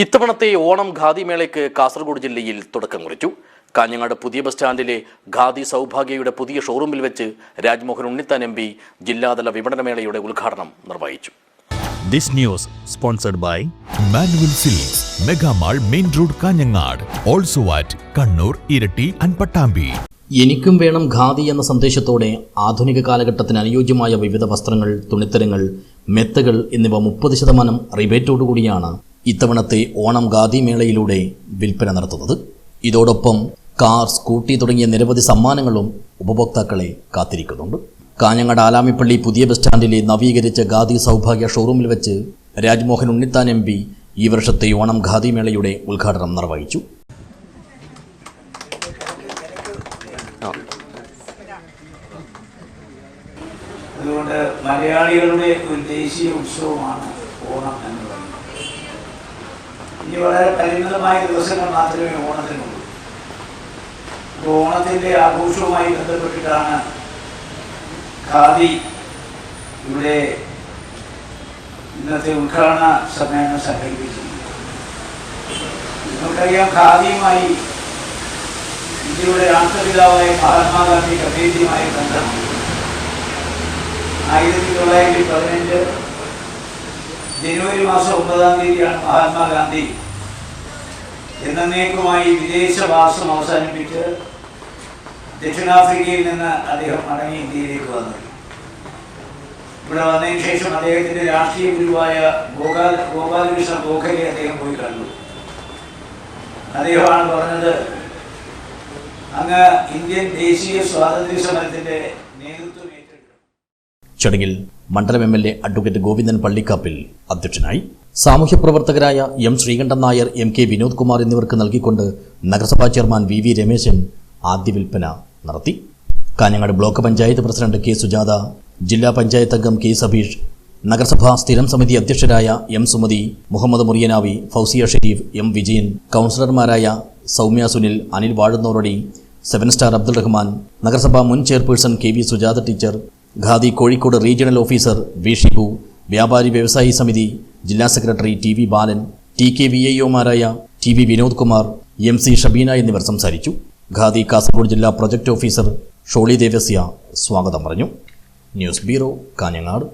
ഇത്തവണത്തെ ഓണം ഖാദി മേളയ്ക്ക് കാസർഗോഡ് ജില്ലയിൽ തുടക്കം കുറിച്ചു. കാഞ്ഞങ്ങാട് പുതിയ ബസ് സ്റ്റാൻഡിലെ ഖാദി സൗഭാഗ്യയുടെ പുതിയ ഷോറൂമിൽ വെച്ച് രാജ്മോഹൻ ഉണ്ണിത്താൻ MP ജില്ലാതല വിപണനമേളയുടെ ഉദ്ഘാടനം നിർവഹിച്ചു. This news sponsored by Manual Silks, Mega Mall, Main Road, Kanyangad, also at Kannur, Irati and Pattambi. എനിക്കും വേണം ഖാദി എന്ന സന്ദേശത്തോടെ ആധുനിക കാലഘട്ടത്തിന് അനുയോജ്യമായ വിവിധ വസ്ത്രങ്ങൾ, തുണിത്തരങ്ങൾ, മെത്തകൾ എന്നിവ 30% റിബേറ്റോടുകൂടിയാണ് ഇത്തവണത്തെ ഓണം ഖാദി മേളയിലൂടെ വിൽപ്പന നടത്തുന്നത്. ഇതോടൊപ്പം കാർ, സ്കൂട്ടി തുടങ്ങിയ നിരവധി സമ്മാനങ്ങളും ഉപഭോക്താക്കളെ കാത്തിരിക്കുന്നുണ്ട്. കാഞ്ഞങ്ങാട് ആലാമിപ്പള്ളി പുതിയ ബസ് സ്റ്റാൻഡിലെ നവീകരിച്ച ഖാദി സൗഭാഗ്യ ഷോറൂമിൽ വെച്ച് രാജ്മോഹൻ ഉണ്ണിത്താൻ MP ഈ വർഷത്തെ ഓണം ഖാദി മേളയുടെ ഉദ്ഘാടനം നിർവഹിച്ചു. അതുകൊണ്ട് മലയാളികളുടെ ഒരു ദേശീയ ഉത്സവമാണ് ഓണം എന്ന് പറയുന്നത്. ഇനി വളരെ പരിമിതമായ ദിവസങ്ങൾ മാത്രമേ ഓണത്തിനുള്ളൂ. അപ്പോൾ ഓണത്തിൻ്റെ ആഘോഷവുമായി ബന്ധപ്പെട്ടിട്ടാണ് ഖാദി ഇവിടെ ഇന്നത്തെ ഉദ്ഘാടന സമ്മേളനം സംഘടിപ്പിച്ചിട്ടുണ്ട്. നമുക്കറിയാം, ഖാദിയുമായി ഇന്ത്യയുടെ രാഷ്ട്രപിതാവായ മഹാത്മാഗാന്ധിക്ക് അഭേദ്യമായ ബന്ധമാണ്. 1915 ജനുവരി മാസം 9-ാം തീയതിയാണ് മഹാത്മാഗാന്ധി എന്നേക്കുമായി വിദേശവാസം അവസാനിപ്പിച്ച് ദക്ഷിണാഫ്രിക്കയിൽ നിന്ന് അദ്ദേഹം മടങ്ങി ഇന്ത്യയിലേക്ക് വന്നത്. ഇവിടെ വന്നതിന് ശേഷം അദ്ദേഹത്തിൻ്റെ രാഷ്ട്രീയ ഗുരുവായ ഗോപാലകൃഷ്ണ ഗോഖലെ അദ്ദേഹം പോയി കണ്ടു. അദ്ദേഹമാണ് പറഞ്ഞത്, അങ്ങ് ഇന്ത്യൻ ദേശീയ സ്വാതന്ത്ര്യ സമരത്തിൻ്റെ നേതൃത്വം ഏറ്റെടുക്കും. ചടങ്ങിൽ മണ്ഡലം MLA അഡ്വക്കേറ്റ് ഗോവിന്ദൻ പള്ളിക്കാപ്പിൽ അധ്യക്ഷനായി. സാമൂഹ്യ പ്രവർത്തകരായ M. ശ്രീകണ്ഠൻ നായർ, MK വിനോദ് കുമാർ എന്നിവർക്ക് നൽകിക്കൊണ്ട് നഗരസഭാ ചെയർമാൻ VV രമേശൻ ആദ്യ വിൽപ്പന നടത്തി. Kanhangad block panchayat president K. Sujatha, ജില്ലാ പഞ്ചായത്ത് അംഗം K. സബീഷ്, നഗരസഭാ സ്ഥിരം സമിതി അധ്യക്ഷരായ M. സുമതി, മുഹമ്മദ് മുറിയനാവി, ഫൗസിയ ഷെരീഫ്, M. വിജയൻ, കൗൺസിലർമാരായ സൗമ്യ സുനിൽ, അനിൽ വാഴുന്നോറടി, 7 സ്റ്റാർ അബ്ദുൾ റഹ്മാൻ, നഗരസഭാ മുൻ chairperson KV Sujatha teacher, khadi Kozhikode regional officer V. Shibu, വ്യാപാരി വ്യവസായി സമിതി ജില്ലാ സെക്രട്ടറി TV. ബാലൻ, TK VIOമാരായ TV. Vinod Kumar, MC. Shabeena എന്നിവർ സംസാരിച്ചു. ഖാദി കാസർഗോഡ് ജില്ലാ പ്രൊജക്ട് ഓഫീസർ ഷോളി ദേവസ്യ സ്വാഗതം പറഞ്ഞു. News bureau, Kanhangad.